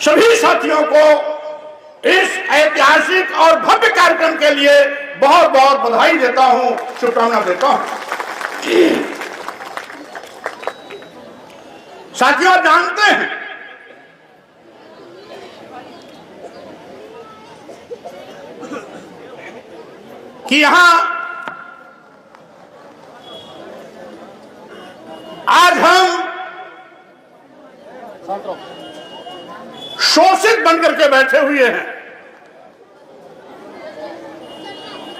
सभी साथियों को इस ऐतिहासिक और भव्य कार्यक्रम के लिए बहुत बहुत बधाई देता हूं, शुभकामना देता हूं। साथियों, आप जानते हैं कि यहां आज हम शोषित बनकर के बैठे हुए हैं,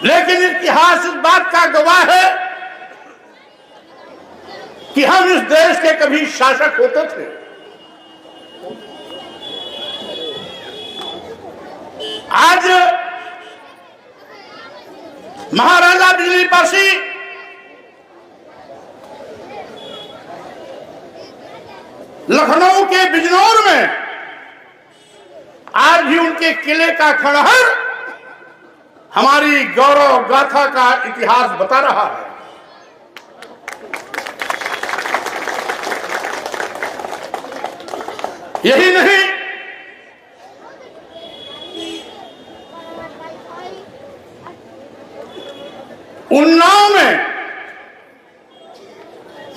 लेकिन इतिहास इस बात का गवाह है कि हम इस देश के कभी शासक होते थे। आज महाराजा बिजली पासी लखनऊ के बिजनौर में आज भी उनके किले का खंडहर हमारी गौरव गाथा का इतिहास बता रहा है। यही नहीं, उन्नाव में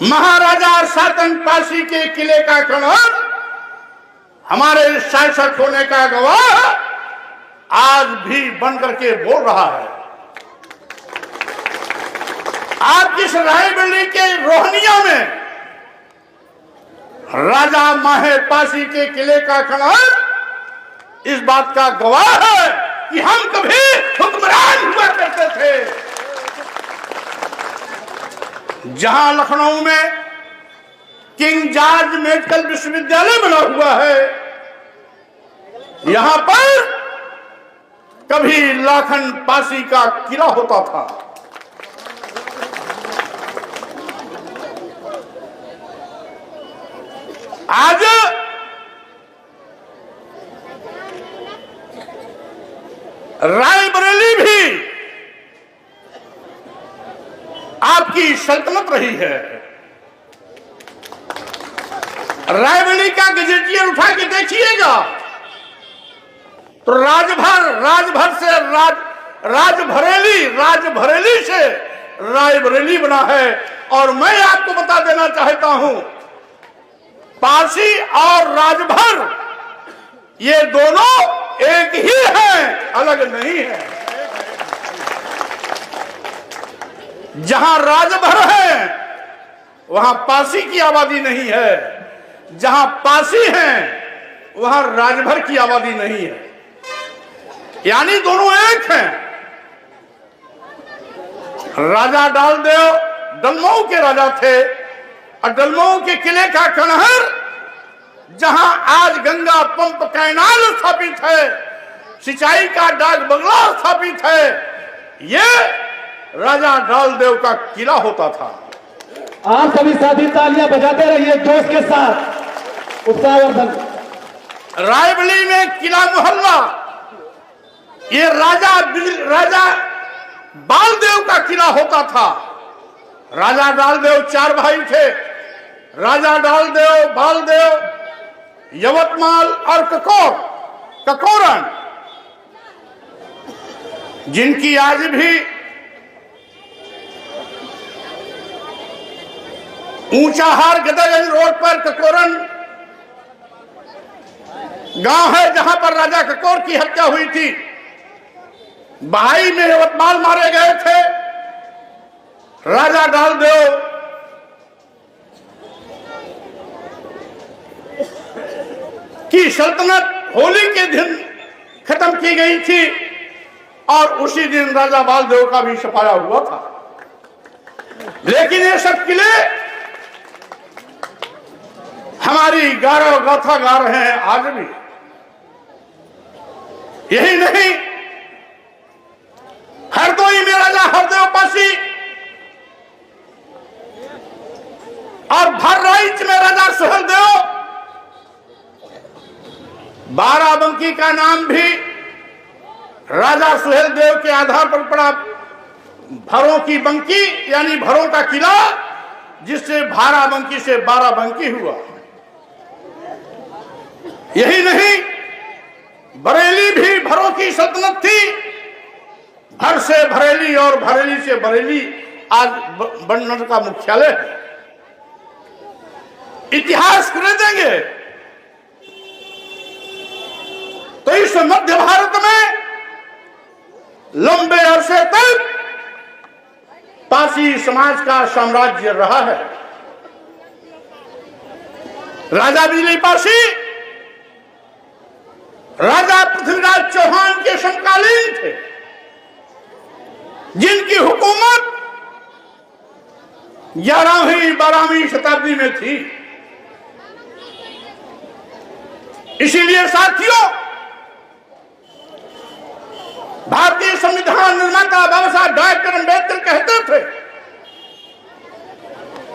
महाराजा सातन पासी के किले का खंडहर हमारे शासक होने का गवाह आज भी बनकर के बोल रहा है। आज इस रायबरेली के रोहनिया में राजा माहिर पासी के किले का खंडहर इस बात का गवाह है कि हम कभी हुक्मरान हुआ करते थे। जहां लखनऊ में किंग जॉर्ज मेडिकल विश्वविद्यालय बना हुआ है, यहां पर कभी लाखन पासी का किला होता था। आज रायबरेली भी आपकी सल्तनत रही है। रायबरेली का गजेटियर उठा के देखिएगा तो राजभर से राजभरेली से रायबरेली बना है। और मैं आपको बता देना चाहता हूं, पारसी और राजभर ये दोनों एक ही हैं, अलग नहीं है। जहां राजभर है वहां पासी की आबादी नहीं है, जहां पासी हैं वहां राजभर की आबादी नहीं है, यानी दोनों एक हैं। राजा डालदेव डलमऊ के राजा थे और डलमऊ के किले का खंडहर जहां आज गंगा पंप कैनाल स्थापित है, सिंचाई का डाक बंगला स्थापित है, ये राजा डालदेव का किला होता था। आप सभी साथी तालियां बजाते रहिए जोश के साथ, उत्साहवर्धन। रायबरेली में किला मोहल्ला ये राजा बालदेव का किला होता था। राजा डालदेव 4 भाई थे, राजा डालदेव, बालदेव, यवतमाल और ककोरन, जिनकी आज भी ऊंचाहार गदरगंज रोड पर ककोरन गांव है जहां पर राजा ककोर की हत्या हुई थी। बहाई में यवतमाल मारे गए थे। राजा डालदेव की सल्तनत होली के दिन खत्म की गई थी और उसी दिन राजा बालदेव का भी सफाया हुआ था। लेकिन ये सब किले हमारी गौरव गाथा गा रहे हैं आज भी। यही नहीं, हरदोई में राजा हरदेव पासी और भरराइच में राजा सुहेलदेव, बाराबंकी का नाम भी राजा सुहेलदेव के आधार पर पड़ा। भरों की बंकी यानी भरों का किला, जिससे भाराबंकी से बाराबंकी हुआ। यही नहीं, बरेली भी भरों की सल्तनत थी। भर से भरेली और भरेली से बरेली आज बनने का मुख्यालय है। इतिहास देंगे तो इस मध्य भारत में लंबे अरसे तक पारसी समाज का साम्राज्य रहा है। राजा बिजली पारसी राजा पृथ्वीराज चौहान के समकालीन थे, जिनकी हुकूमत 11वीं 12वीं शताब्दी में थी। इसीलिए साथियों, भारतीय संविधान निर्माता बाबा साहब डॉक्टर अम्बेडकर कहते थे,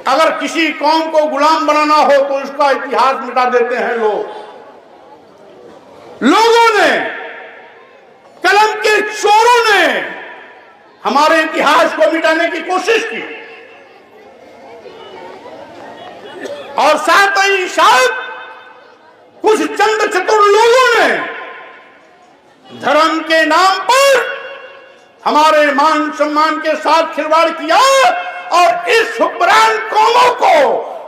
अगर किसी कौम को गुलाम बनाना हो तो उसका इतिहास मिटा देते हैं लोग। लोगों ने, कलम के चोरों ने हमारे इतिहास को मिटाने की कोशिश की और साथ ही साथ कुछ चंद चतुर लोगों ने धर्म के नाम पर हमारे मान सम्मान के साथ खिलवाड़ किया और इस हुक्मरान कौमों को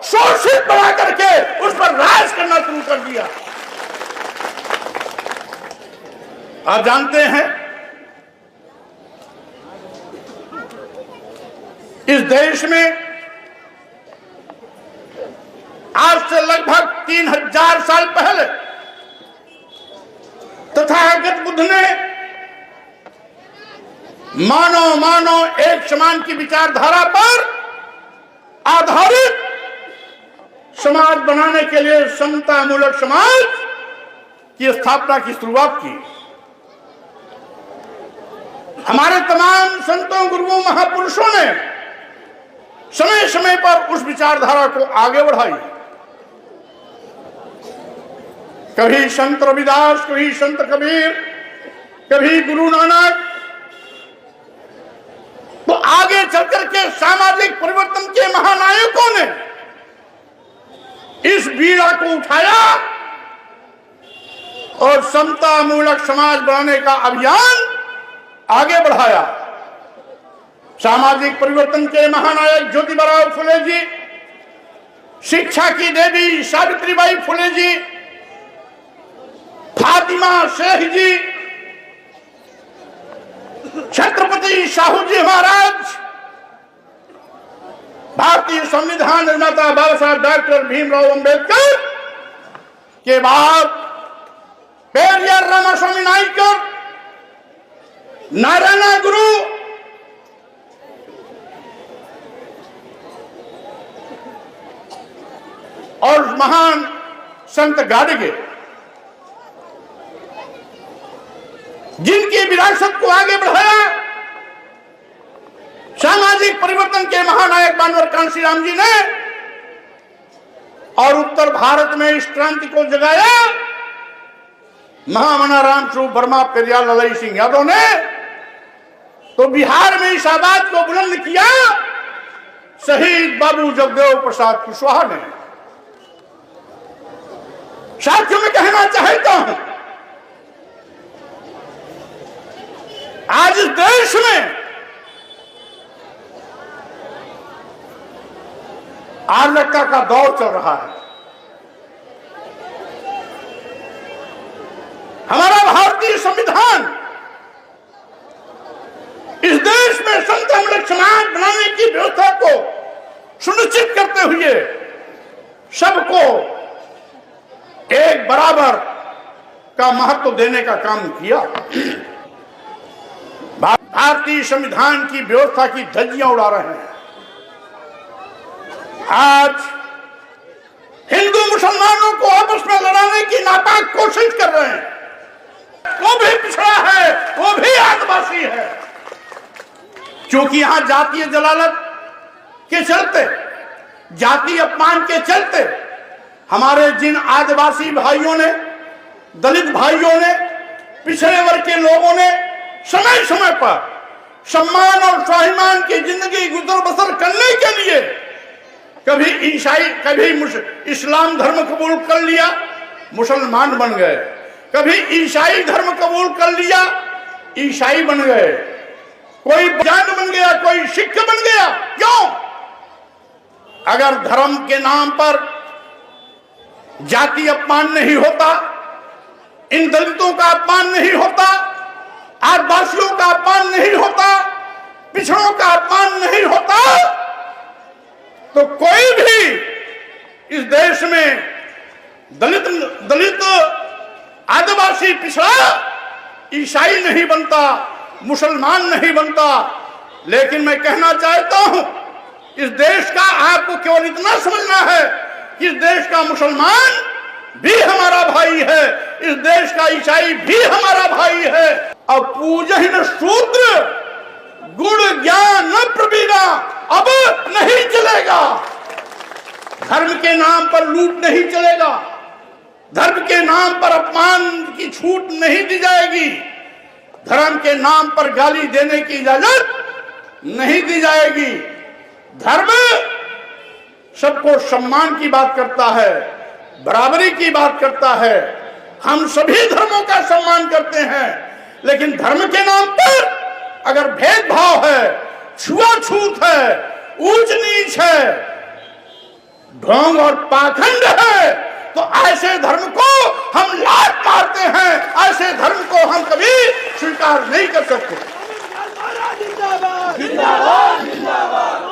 शोषित बना करके उस पर राज करना शुरू कर दिया। आप जानते हैं, इस देश में आज से लगभग 3000 साल पहले तथागत बुद्ध ने मानव एक समान की विचारधारा पर आधारित समाज बनाने के लिए समतामूलक समाज की स्थापना की शुरुआत की। हमारे तमाम संतों, गुरुओं, महापुरुषों ने समय समय पर उस विचारधारा को आगे बढ़ाई। कभी संत रविदास, कभी संत कबीर, कभी गुरु नानक, तो आगे चलकर के सामाजिक परिवर्तन के महानायकों ने इस बीड़ा को उठाया और समतामूलक समाज बनाने का अभियान आगे बढ़ाया। सामाजिक परिवर्तन के महानायक ज्योतिबा फुले जी, शिक्षा की देवी सावित्रीबाई फुले जी, फातिमा शेख जी, छत्रपति साहू जी महाराज, भारतीय संविधान निर्माता बाबा साहब डॉक्टर भीमराव अंबेडकर के बाद पेरियार रामास्वामी नायकर, नारायण गुरु, और महान संत गाडगे, जिनकी विरासत को आगे बढ़ाया सामाजिक परिवर्तन के महानायक बानवर कांशीराम जी ने, और उत्तर भारत में इस क्रांति को जगाया महामना राम स्वरूप वर्मा, पेरियार ललाई सिंह यादव ने, तो बिहार में इस आवाज को बुलंद किया शहीद बाबू जगदेव प्रसाद कुशवाहा ने। साथियों, में कहना चाहता हूं, आज इस देश में आर्यता का दौर चल रहा है। हमारा भारतीय संविधान इस देश में समतामूलक समाज बनाने की व्यवस्था को सुनिश्चित करते हुए सबको एक बराबर का महत्व देने का काम किया। भारतीय संविधान की व्यवस्था की धज्जियां उड़ा रहे हैं। आज हिंदू मुसलमानों को आपस में लड़ाने की नापाक कोशिश कर रहे हैं। वो भी पिछड़ा है, वो भी आदिवासी है, क्योंकि यहां जातीय जलालत के चलते, जाति अपमान के चलते हमारे जिन आदिवासी भाइयों ने, दलित भाइयों ने, पिछड़े वर्ग के लोगों ने समय समय पर सम्मान और स्वाभिमान की जिंदगी गुजर बसर करने के लिए कभी ईसाई, कभी इस्लाम धर्म कबूल कर लिया, मुसलमान बन गए। कभी ईसाई धर्म कबूल कर लिया, ईसाई बन गए, कोई जैन बन गया, कोई सिख बन गया। क्यों? अगर धर्म के नाम पर जाति अपमान नहीं होता, इन दलितों का अपमान नहीं होता, आदिवासियों का अपमान नहीं होता, पिछड़ों का अपमान नहीं होता, तो कोई भी इस देश में दलित आदिवासी पिछड़ा ईसाई नहीं बनता, मुसलमान नहीं बनता। लेकिन मैं कहना चाहता हूं, इस देश का आपको केवल इतना समझना है कि इस देश का मुसलमान भी हमारा भाई है, इस देश का ईसाई भी हमारा भाई है। अब पूजन शूद्र गुण ज्ञान न प्रवीणा अब नहीं चलेगा। धर्म के नाम पर लूट नहीं चलेगा, धर्म के नाम पर अपमान की छूट नहीं दी जाएगी, धर्म के नाम पर गाली देने की इजाजत नहीं दी जाएगी। धर्म सबको सम्मान की बात करता है, बराबरी की बात करता है। हम सभी धर्मों का सम्मान करते हैं, लेकिन धर्म के नाम पर अगर भेदभाव है, छुआछूत है, ऊंच नीच है, ढोंग और पाखंड है, तो ऐसे धर्म को हम लात मारते हैं, ऐसे धर्म को हम कभी स्वीकार नहीं कर सकते। जिंदाबाद जिंदाबाद जिंदाबाद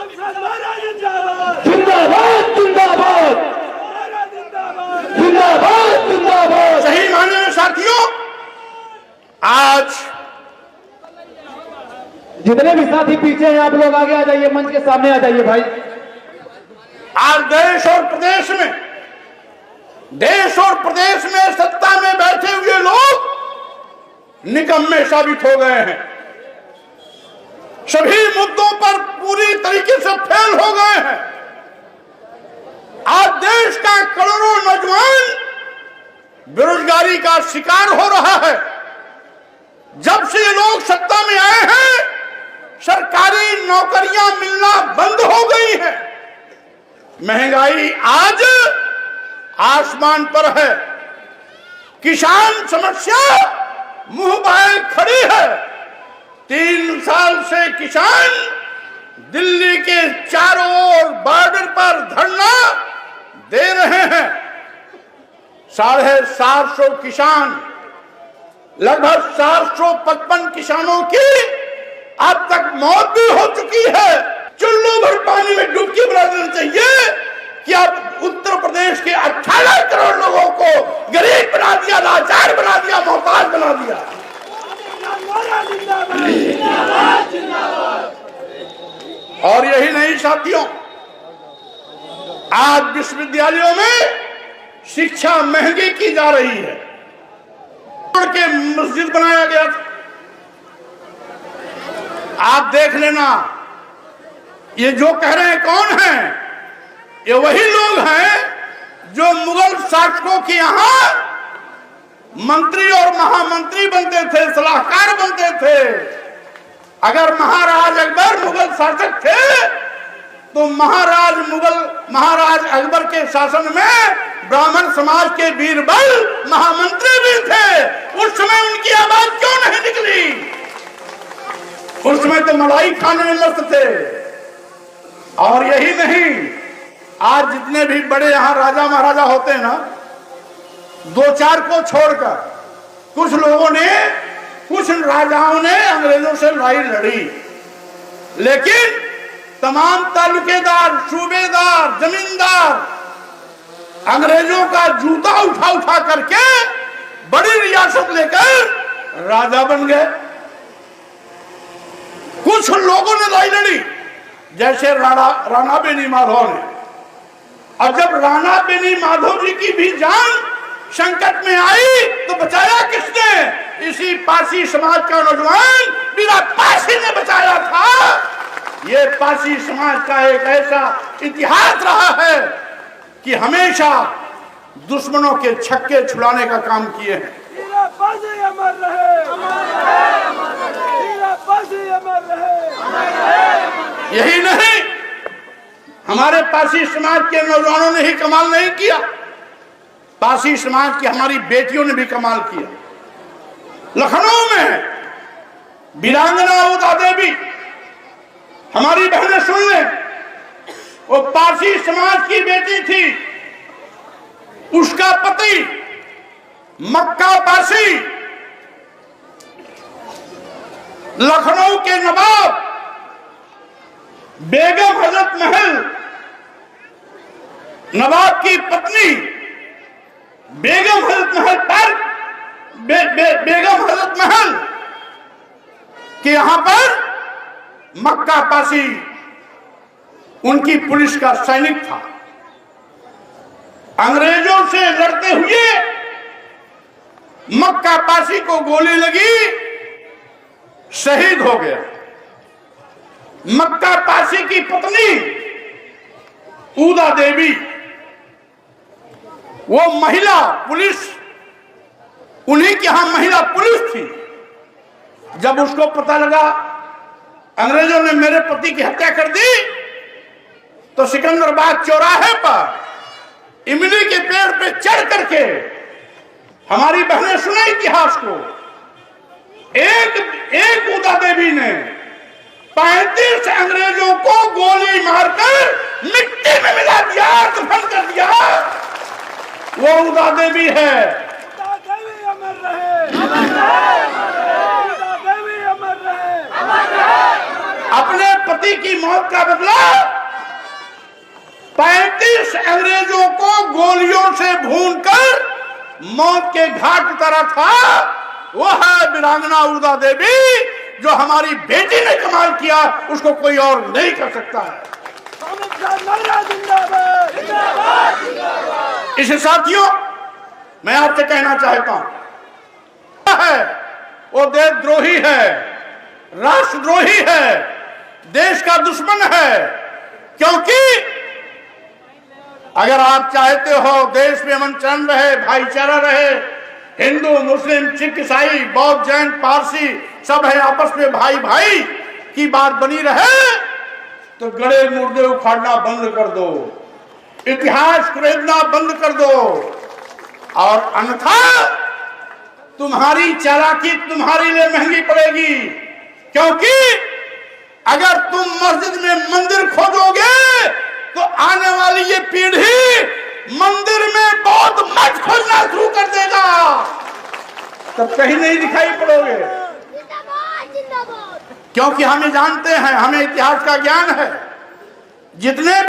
जिंदाबाद जिंदाबाद। सही मायने में साथियों, आज जितने भी साथी पीछे हैं आप लोग आगे आ जाइए, मंच के सामने आ जाइए भाई। आज देश और प्रदेश में सत्ता में बैठे हुए लोग निकम्मे साबित हो गए हैं, सभी मुद्दों पर पूरी तरीके से फेल हो गए हैं। आज देश का करोड़ों नौजवान बेरोजगारी का शिकार हो रहा है। जब से ये लोग सत्ता में आए हैं, सरकारी नौकरियां मिलना बंद हो गई है, महंगाई आज आसमान पर है, किसान समस्या मुंह बाए खड़ी है। 3 साल से किसान दिल्ली के चारों ओर बॉर्डर पर धरना दे रहे हैं। 750 किसान, लगभग 455 किसानों की अब तक मौत भी हो चुकी है। चुल्लू भर पानी में डुबकी बना देना चाहिए कि अब उत्तर प्रदेश के 18 करोड़ लोगों को गरीब बना दिया, लाचार बना दिया, मोहताज बना दिया। और यही नहीं साथियों, आज विश्वविद्यालयों में शिक्षा महंगी की जा रही है। के मस्जिद बनाया गया था, आप देख लेना। ये जो कह रहे हैं कौन है? ये वही लोग हैं जो मुगल शासकों के यहां मंत्री और महामंत्री बनते थे, सलाहकार बनते थे। अगर महाराज अकबर मुगल शासक थे तो महाराज अकबर के शासन में ब्राह्मण समाज के बीरबल महामंत्री भी थे। उस समय उनकी आवाज क्यों नहीं निकली? उस समय तो मलाई खाने में मस्त थे। और यही नहीं, आज जितने भी बड़े यहाँ राजा महाराजा होते हैं ना, 2-4 को छोड़कर कुछ लोगों ने, कुछ राजाओं ने अंग्रेजों से लड़ाई लड़ी, लेकिन तमाम तालुकेदार, सूबेदार, जमींदार अंग्रेजों का जूता उठा उठा करके बड़ी रियासत लेकर राजा बन गए। कुछ लोगों ने लड़ाई लड़ी, जैसे राणा बेनी माधव ने। और जब राणा बेनी माधव जी की भी जान संकट में आई तो बचाया किसने? इसी पारसी समाज का नौजवान बिना पारसी ने बचाया था। ये पारसी समाज का एक ऐसा इतिहास रहा है कि हमेशा दुश्मनों के छक्के छुड़ाने का काम किए हैं। यही नहीं, हमारे पारसी समाज के नौजवानों ने ही कमाल नहीं किया। पारसी समाज की हमारी बेटियों ने भी कमाल किया। लखनऊ में वीरांगना उदा देवी, हमारी बहनें सुन लें, वो पारसी समाज की बेटी थी। उसका पति मक्का पारसी, लखनऊ के नवाब बेगम हजरत महल, नवाब की पत्नी बेगम हजरत महल पर बेगम हजरत महल के यहां पर मक्का पासी उनकी पुलिस का सैनिक था। अंग्रेजों से लड़ते हुए मक्का पासी को गोली लगी, शहीद हो गया। मक्का पासी की पत्नी उदा देवी, वो महिला पुलिस, उन्हीं के यहां महिला पुलिस थी। जब उसको पता लगा अंग्रेजों ने मेरे पति की हत्या कर दी, तो सिकंदराबाद चौराहे पर इमली के पेड़ पे चढ़ करके, हमारी बहनें सुने इतिहास को, एक उदा देवी ने 35 अंग्रेजों को गोली मारकर मिट्टी में मिला दिया, दफन कर दिया। वो उदा देवी है। उदा देवी अमर रहे, अमर रहे, उदा देवी अमर रहे, अमर रहे। अपने पति की मौत का बदला 35 अंग्रेजों को गोलियों से भूनकर मौत के घाट उतारा था। वो है वीरांगना उदा देवी, जो हमारी बेटी ने कमाल किया, उसको कोई और नहीं कर सकता है। इसे साथियों, मैं आपसे कहना चाहता हूं, है वो देशद्रोही है, राष्ट्रद्रोही है, देश का दुश्मन है। क्योंकि अगर आप चाहते हो देश में अमन चैन रहे, भाईचारा रहे, हिंदू मुस्लिम सिख ईसाई बौद्ध जैन पारसी सब है आपस में भाई भाई की बात बनी रहे, तो गड़े मुर्दे उखाड़ना बंद कर दो, इतिहास खरीदना बंद कर दो, और अन्यथा तुम्हारी चालाकी तुम्हारे लिए महंगी पड़ेगी। क्योंकि अगर तुम मस्जिद में मंदिर खोदोगे तो आने वाली ये पीढ़ी मंदिर में बौद्ध मठ खोजना शुरू कर देगा, तब कहीं नहीं दिखाई पड़ोगे। क्योंकि हमें जानते हैं, हमें इतिहास का ज्ञान है। जितने